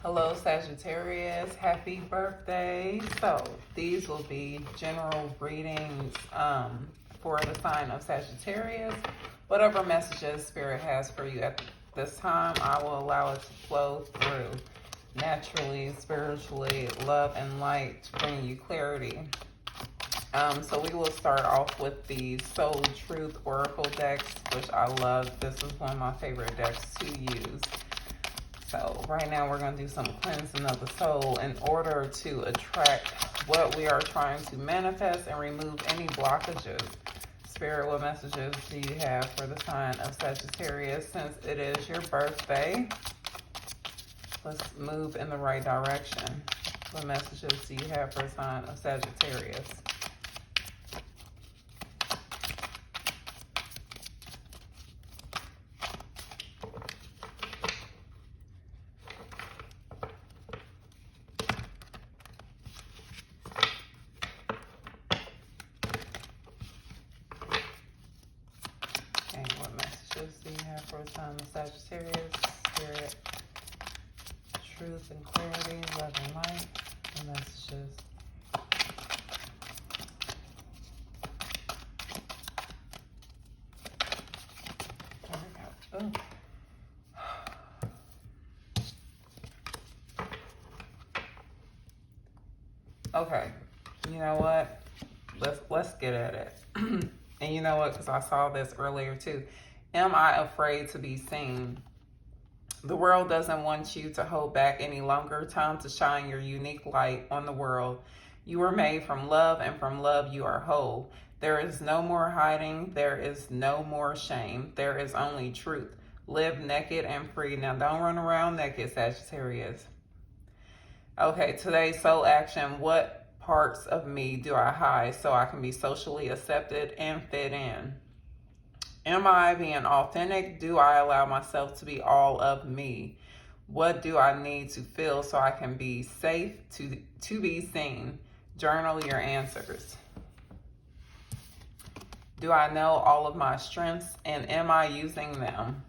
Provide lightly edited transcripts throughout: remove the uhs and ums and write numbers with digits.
Hello, Sagittarius. Happy birthday. So, these will be general readings for the sign of Sagittarius. Whatever messages Spirit has for you at this time, I will allow it to flow through naturally, spiritually, love and light to bring you clarity. So we will start off with the Soul Truth Oracle decks, which I love. This is one of my favorite decks to use. So right now we're going to do some cleansing of the soul in order to attract what we are trying to manifest and remove any blockages. Spirit, what messages do you have for the sign of Sagittarius since it is your birthday? Let's move in the right direction. What messages do you have for the sign of Sagittarius? Do you have for the sign of Sagittarius? Spirit, truth and clarity, love and light, the messages. There we go. Ooh. Okay, you know what? Let's get at it. And you know what? Because I saw this earlier too. Am I afraid to be seen? The world doesn't want you to hold back any longer. Time to shine your unique light on the world. You were made from love, and from love you are whole. There is no more hiding. There is no more shame. There is only truth. Live naked and free. Now don't run around naked, Sagittarius. Okay, today's soul action. What parts of me do I hide so I can be socially accepted and fit in? Am I being authentic? Do I allow myself to be all of me? What do I need to feel so I can be safe to be seen? Journal your answers. Do I know all of my strengths and am I using them?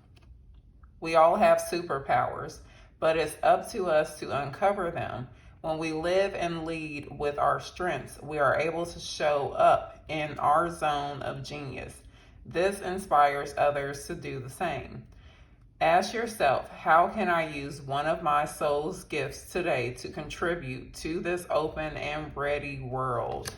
We all have superpowers, but it's up to us to uncover them. When we live and lead with our strengths, we are able to show up in our zone of genius. This inspires others to do the same. Ask yourself, how can I use one of my soul's gifts today to contribute to this open and ready world?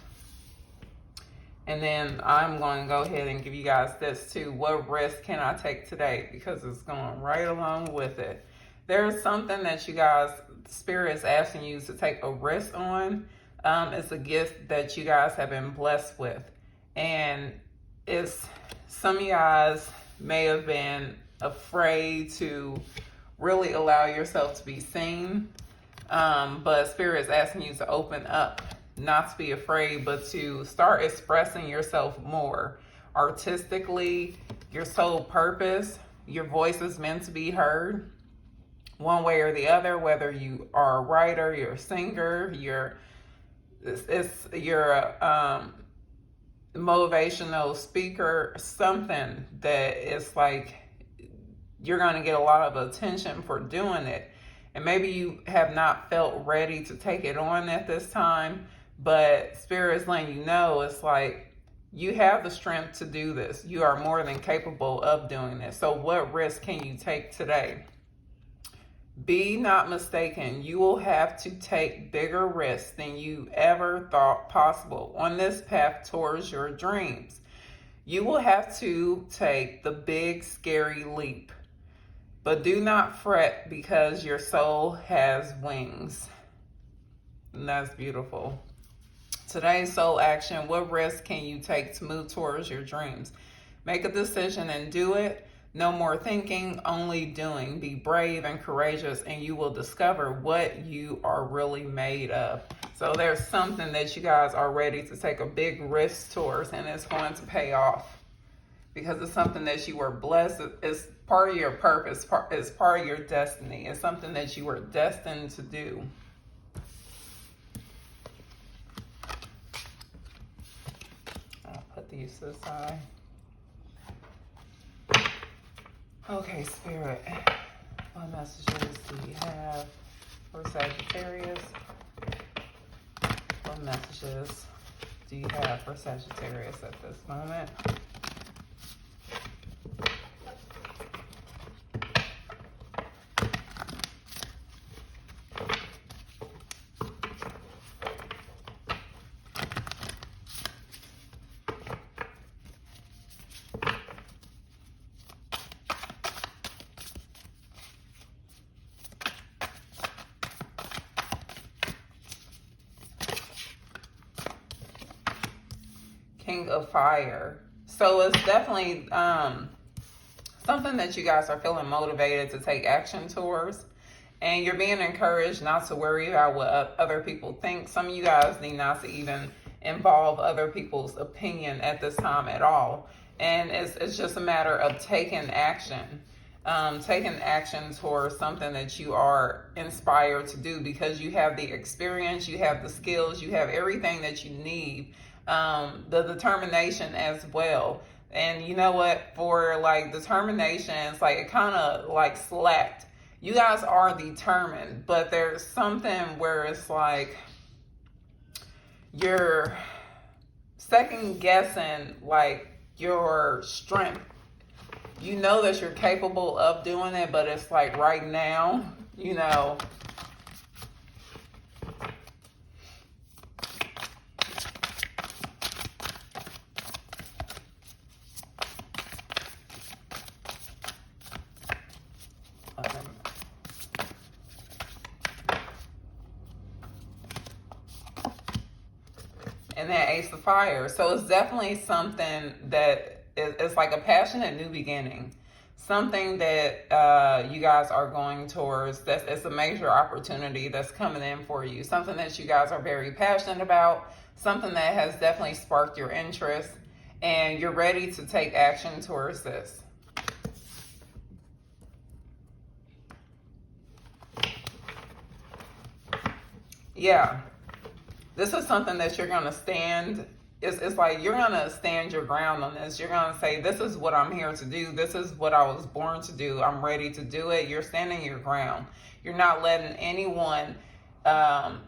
And then I'm going to go ahead and give you guys this too. What risk can I take today? Because it's going right along with it. There's something that you guys, Spirit is asking you to take a risk on. It's a gift that you guys have been blessed with. And it's, some of you guys may have been afraid to really allow yourself to be seen. But Spirit is asking you to open up, not to be afraid, but to start expressing yourself more artistically, your soul purpose. Your voice is meant to be heard one way or the other, whether you are a writer, you're a singer, you're motivational speaker, something that is like you're going to get a lot of attention for doing it. And maybe you have not felt ready to take it on at this time, but Spirit is letting you know it's like you have the strength to do this. You are more than capable of doing this. So what risk can you take today? Be not mistaken, you will have to take bigger risks than you ever thought possible on this path towards your dreams. You will have to take the big, scary leap. But do not fret because your soul has wings. And that's beautiful. Today's soul action, what risk can you take to move towards your dreams? Make a decision and do it. No more thinking, only doing. Be brave and courageous, and you will discover what you are really made of. So there's something that you guys are ready to take a big risk towards, and it's going to pay off because it's something that you were blessed. It's part of your purpose. It's part of your destiny. It's something that you were destined to do. I'll put these to the side. Okay, Spirit, what messages do we have for Sagittarius. What messages do you have for Sagittarius at this moment? King of Fire. So it's definitely something that you guys are feeling motivated to take action towards. And you're being encouraged not to worry about what other people think. Some of you guys need not to even involve other people's opinion at this time at all. And it's just a matter of taking action. Taking action towards something that you are inspired to do, because you have the experience, you have the skills, you have everything that you need. The determination as well. And you know what, for like determination, it's like it kind of like slacked. You guys are determined, but there's something where it's like you're second guessing like your strength. You know that you're capable of doing it, but it's like right now, you know, and that Ace of Fire. So it's definitely something that is like a passionate new beginning. Something that you guys are going towards. It's a major opportunity that's coming in for you. Something that you guys are very passionate about. Something that has definitely sparked your interest. And you're ready to take action towards this. Yeah. This is something that you're going to stand. It's like you're going to stand your ground on this. You're going to say, this is what I'm here to do. This is what I was born to do. I'm ready to do it. You're standing your ground. You're not letting anyone,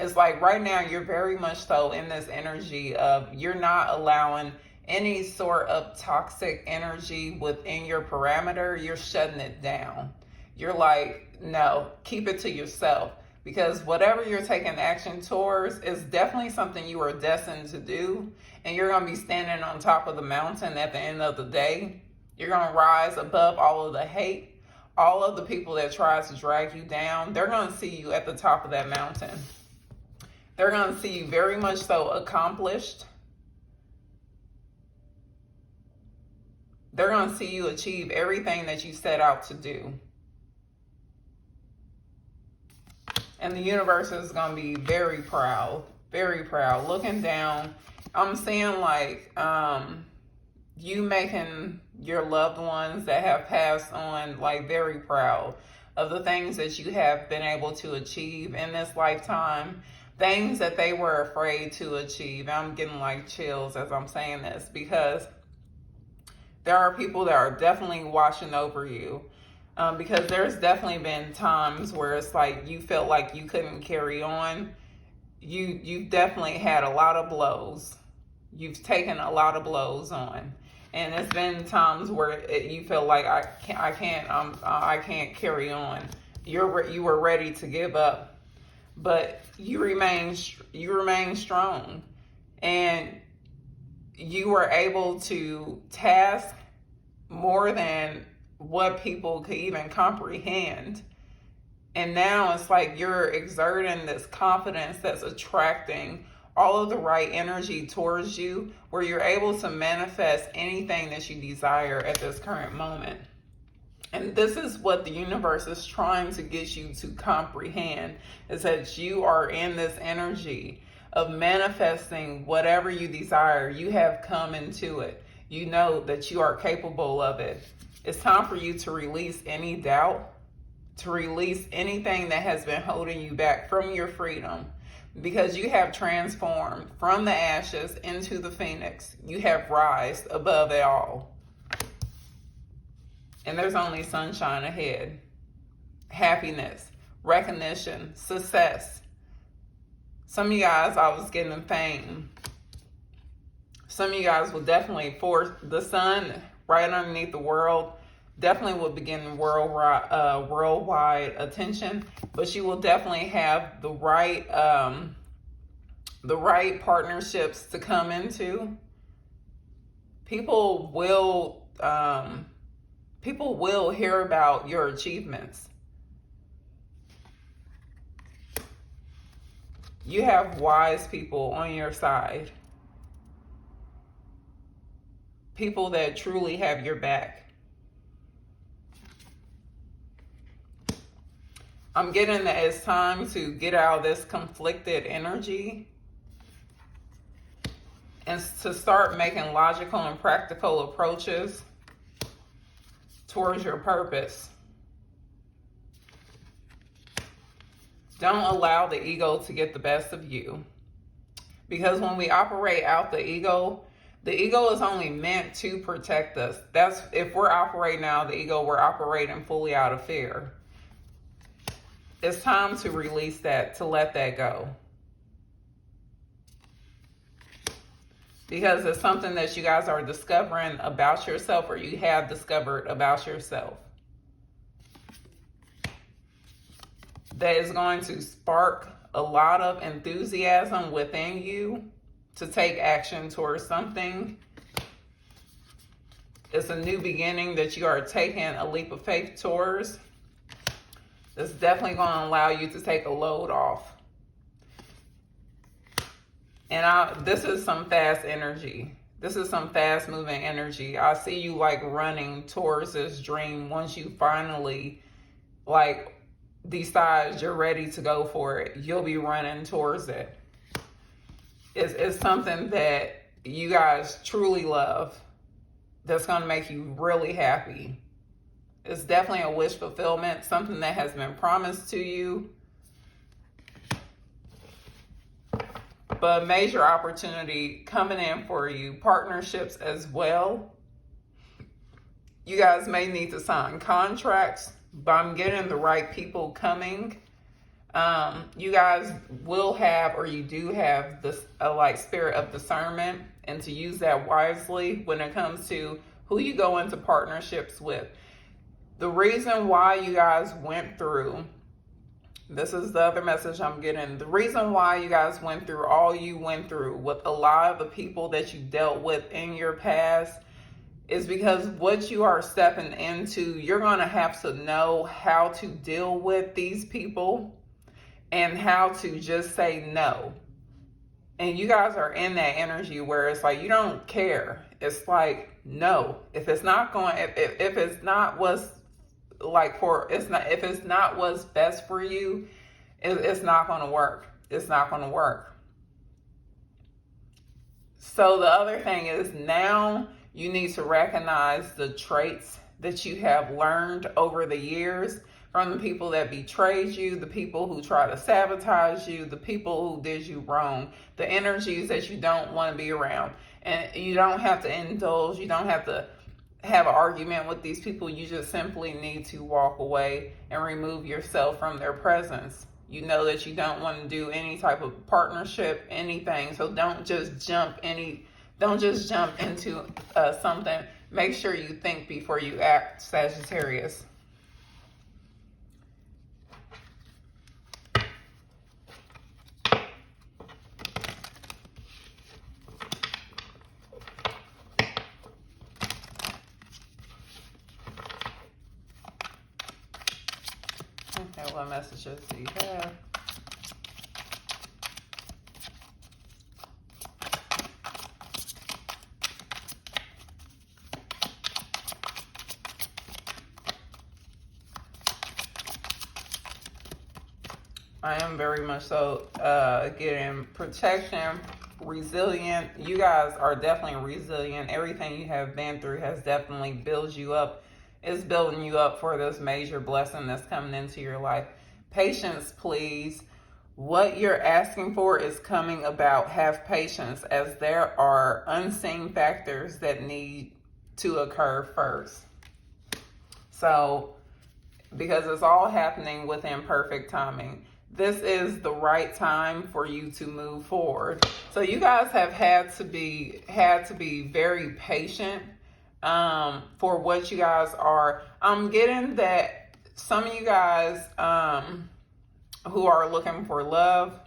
it's like right now you're very much so in this energy of you're not allowing any sort of toxic energy within your parameter. You're shutting it down. You're like, no, keep it to yourself. Because whatever you're taking action towards is definitely something you are destined to do. And you're going to be standing on top of the mountain at the end of the day. You're going to rise above all of the hate. All of the people that try to drag you down, they're going to see you at the top of that mountain. They're going to see you very much so accomplished. They're going to see you achieve everything that you set out to do. And the universe is going to be very proud, looking down. I'm seeing like you making your loved ones that have passed on like very proud of the things that you have been able to achieve in this lifetime, things that they were afraid to achieve. I'm getting like chills as I'm saying this, because there are people that are definitely watching over you. Because there's definitely been times where it's like you felt like you couldn't carry on. You've definitely had a lot of blows. You've taken a lot of blows on, and it's been times where you feel like I can't carry on. You were ready to give up, but you remain strong, and you were able to task more than what people could even comprehend. And now it's like you're exerting this confidence that's attracting all of the right energy towards you, where you're able to manifest anything that you desire at this current moment. And this is what the universe is trying to get you to comprehend, is that you are in this energy of manifesting whatever you desire. You have come into it. You know that you are capable of it. It's time for you to release any doubt, to release anything that has been holding you back from your freedom, because you have transformed from the ashes into the phoenix. You have rised above it all. And there's only sunshine ahead. Happiness, recognition, success. Some of you guys, I was getting fame. Some of you guys will definitely, for the sun right underneath the world, definitely will begin worldwide attention, but you will definitely have the right partnerships to come into. People will hear about your achievements. You have wise people on your side. People that truly have your back. I'm getting that it's time to get out of this conflicted energy and to start making logical and practical approaches towards your purpose. Don't allow the ego to get the best of you. Because when we operate out the ego is only meant to protect us. That's if we're operating out of the ego, we're operating fully out of fear. It's time to release that, to let that go. Because it's something that you guys are discovering about yourself, or you have discovered about yourself, that is going to spark a lot of enthusiasm within you to take action towards something. It's a new beginning that you are taking a leap of faith towards. It's definitely going to allow you to take a load off. And this is some fast energy. This is some fast moving energy. I see you like running towards this dream once you finally like decide you're ready to go for it. You'll be running towards it. It's something that you guys truly love, that's going to make you really happy. It's definitely a wish fulfillment, something that has been promised to you. But a major opportunity coming in for you, partnerships as well. You guys may need to sign contracts, but I'm getting the right people coming. You guys will have, or you do have this like spirit of discernment, and to use that wisely when it comes to who you go into partnerships with. The reason why you guys went through, this is the other message I'm getting. The reason why you guys went through all you went through with a lot of the people that you dealt with in your past is because what you are stepping into, you're going to have to know how to deal with these people and how to just say no. And you guys are in that energy where it's like you don't care. It's like, no, if it's not going, if it's not what's like for, it's not, if it's not what's best for you, it's not going to work. It's not going to work. So the other thing is, now you need to recognize the traits that you have learned over the years from the people that betrayed you, the people who try to sabotage you, the people who did you wrong, the energies that you don't want to be around. And you don't have to indulge, you don't have to have an argument with these people. You just simply need to walk away and remove yourself from their presence. You know that you don't want to do any type of partnership, anything. So don't just jump into something. Make sure you think before you act, Sagittarius. Okay, what messages do you have? I am very much so getting protection, resilient. You guys are definitely resilient. Everything you have been through has definitely built you up. It's building you up for this major blessing that's coming into your life. Patience, please. What you're asking for is coming about. Have patience, as there are unseen factors that need to occur first. So because it's all happening within perfect timing. This is the right time for you to move forward. So you guys have had to be very patient for what you guys are. I'm getting that some of you guys who are looking for love,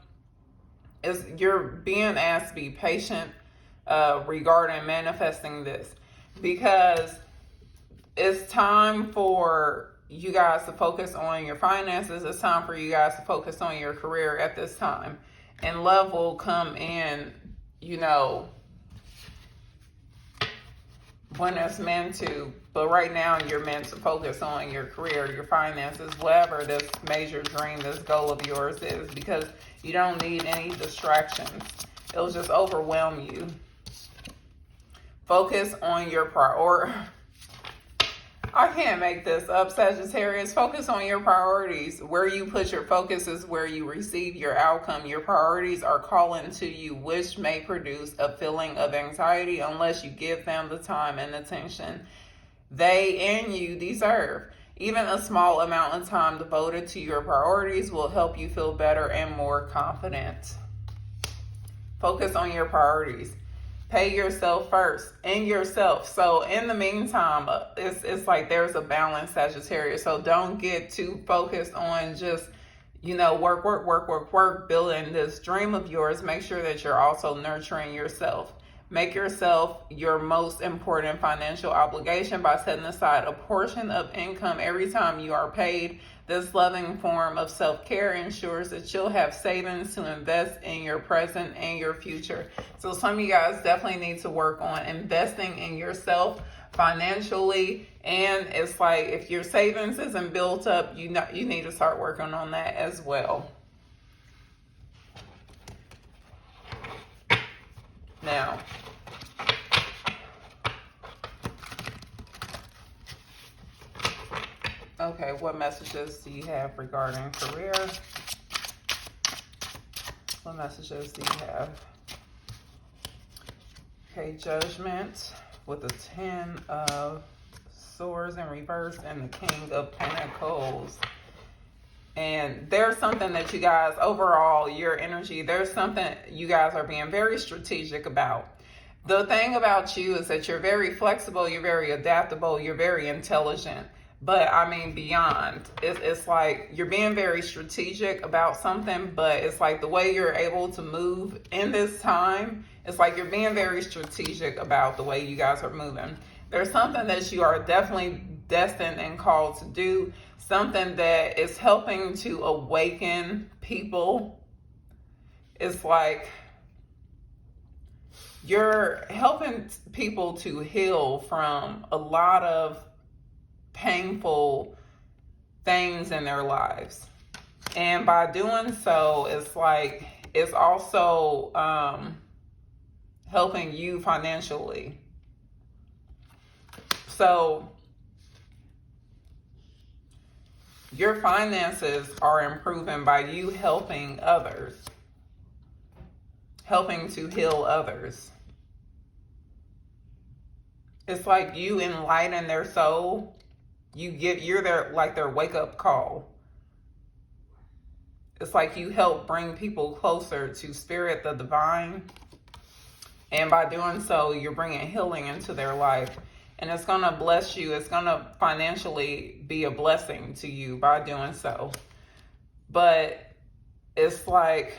you're being asked to be patient regarding manifesting this, because it's time for you guys to focus on your finances. It's time for you guys to focus on your career at this time. And love will come in, when it's meant to. But right now, you're meant to focus on your career, your finances, whatever this major dream, this goal of yours is, because you don't need any distractions. It'll just overwhelm you. Focus on your priority. I can't make this up, Sagittarius. Focus on your priorities. Where you put your focus is where you receive your outcome. Your priorities are calling to you, which may produce a feeling of anxiety unless you give them the time and attention they and you deserve. Even a small amount of time devoted to your priorities will help you feel better and more confident. Focus on your priorities. Pay yourself first, and yourself. So in the meantime, it's like there's a balance, Sagittarius. So don't get too focused on just, work, building this dream of yours. Make sure that you're also nurturing yourself. Make yourself your most important financial obligation by setting aside a portion of income every time you are paid. This loving form of self-care ensures that you'll have savings to invest in your present and your future. So some of you guys definitely need to work on investing in yourself financially. And it's like, if your savings isn't built up, you need to start working on that as well. Now, okay, what messages do you have regarding career? What messages do you have? Okay, Judgment with the 10 of Swords in reverse and the King of Pentacles. And there's something that you guys, overall, your energy, there's something you guys are being very strategic about. The thing about you is that you're very flexible, you're very adaptable, you're very intelligent. But I mean, beyond, it's like you're being very strategic about something, but it's like the way you're able to move in this time, it's like you're being very strategic about the way you guys are moving. There's something that you are definitely destined and called to do, something that is helping to awaken people. It's like you're helping people to heal from a lot of painful things in their lives. And by doing so, it's like it's also helping you financially. So your finances are improving by you helping others, helping to heal others. It's like you enlighten their soul. You're their wake up call. It's like you help bring people closer to spirit, the divine. And by doing so, you're bringing healing into their life. And it's going to bless you. It's going to financially be a blessing to you by doing so. But it's like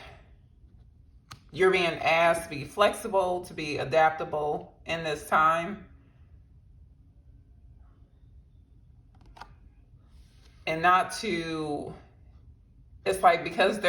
you're being asked to be flexible, to be adaptable in this time. And not to, it's like, because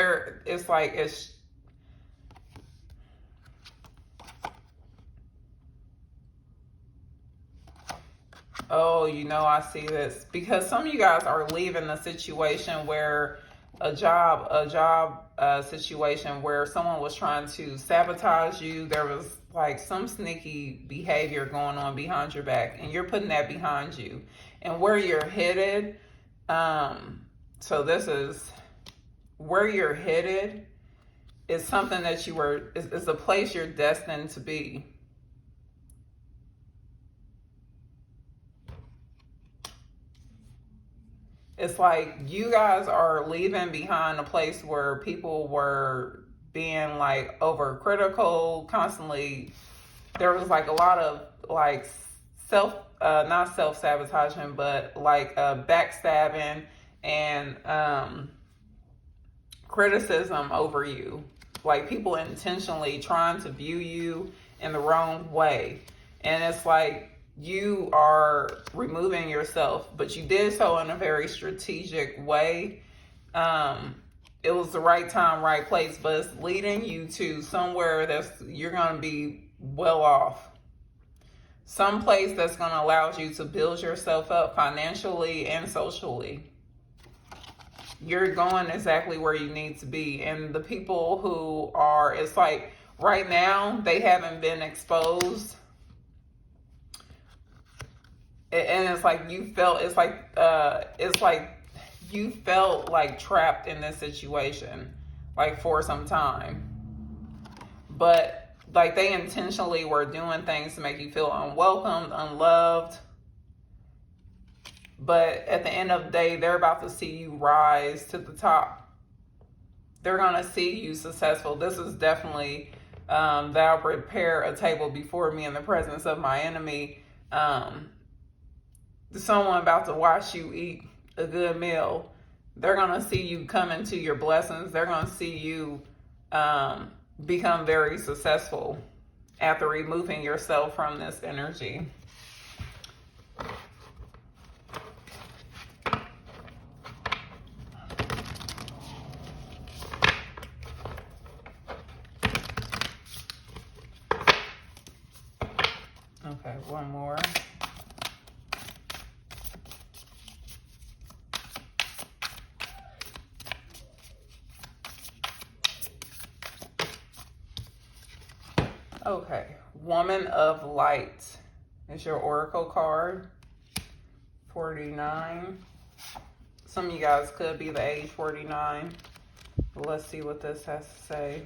oh, I see this. Because some of you guys are leaving a situation where a job situation where someone was trying to sabotage you. There was like some sneaky behavior going on behind your back, and you're putting that behind you. And where you're headed, so this is where you're headed, is something that is a place you're destined to be. it's like you guys are leaving behind a place where people were being like overcritical constantly. There was like a lot of like not self-sabotaging, but like backstabbing and criticism over you. Like people intentionally trying to view you in the wrong way. And it's like you are removing yourself, but you did so in a very strategic way. It was the right time, right place, but it's leading you to somewhere that's you're going to be well off. Some place that's going to allow you to build yourself up financially and socially. You're going exactly where you need to be. And the people who are, it's like right now, they haven't been exposed. And it's like you felt, it's like you felt like trapped in this situation, like for some time. But like they intentionally were doing things to make you feel unwelcomed, unloved. But at the end of the day, they're about to see you rise to the top. They're going to see you successful. This is definitely, thou prepare a table before me in the presence of my enemy. Someone about to watch you eat a good meal. They're going to see you come into your blessings. They're going to see you become very successful after removing yourself from this energy. Okay, one more. Okay, Woman of Light is your oracle card. 49. Some of you guys could be the age 49. But let's see what this has to say.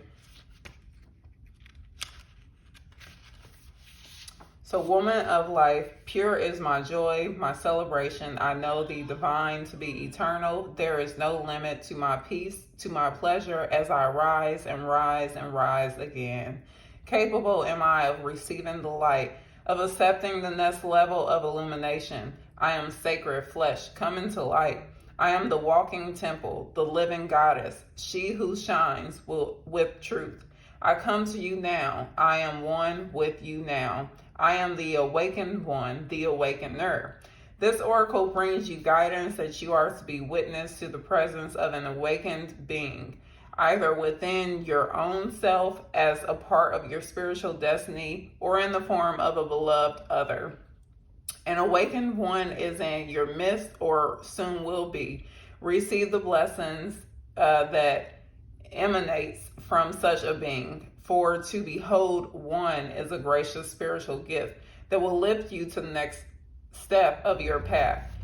So, woman of life, pure is my joy, my celebration. I know the divine to be eternal. There is no limit to my peace, to my pleasure as I rise and rise and rise again. Capable am I of receiving the light, of accepting the next level of illumination. I am sacred flesh, coming to light. I am the walking temple, the living goddess, she who shines with truth. I come to you now. I am one with you now. I am the awakened one, the awakener. This oracle brings you guidance that you are to be witness to the presence of an awakened being, either within your own self as a part of your spiritual destiny or in the form of a beloved other. An awakened one is in your midst or soon will be. Receive the blessings that emanates from such a being. For to behold one is a gracious spiritual gift that will lift you to the next step of your path.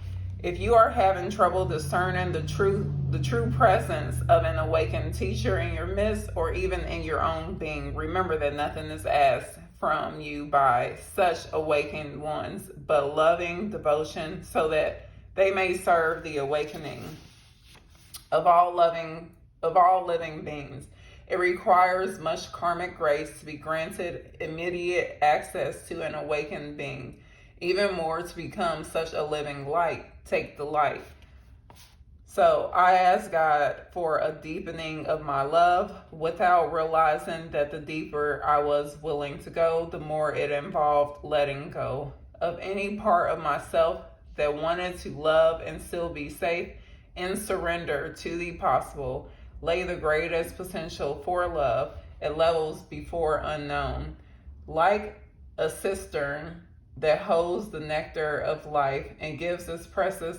If you are having trouble discerning the true presence of an awakened teacher in your midst or even in your own being, remember that nothing is asked from you by such awakened ones but loving devotion, so that they may serve the awakening of all living beings. It requires much karmic grace to be granted immediate access to an awakened being. Even more, to become such a living light. Take the light. So I ask God for a deepening of my love without realizing that the deeper I was willing to go, the more it involved letting go of any part of myself that wanted to love and still be safe, and surrender to the possible. Lay the greatest potential for love at levels before unknown. Like a cistern that holds the nectar of life and gives its precious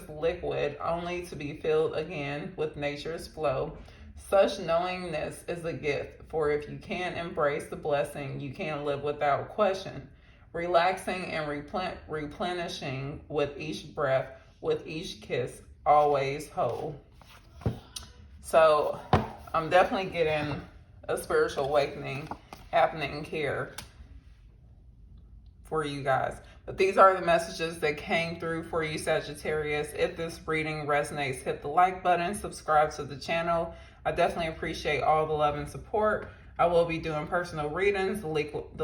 liquid only to be filled again with nature's flow. Such knowingness is a gift, for if you can't embrace the blessing, you can't live without question. Relaxing and replenishing with each breath, with each kiss, always whole. So I'm definitely getting a spiritual awakening happening here for you guys. But these are the messages that came through for you, Sagittarius. If this reading resonates, hit the like button, subscribe to the channel. I definitely appreciate all the love and support. I will be doing personal readings. The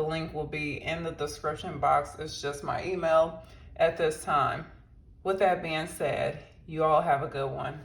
link will be in the description box. It's just my email at this time. With that being said, you all have a good one.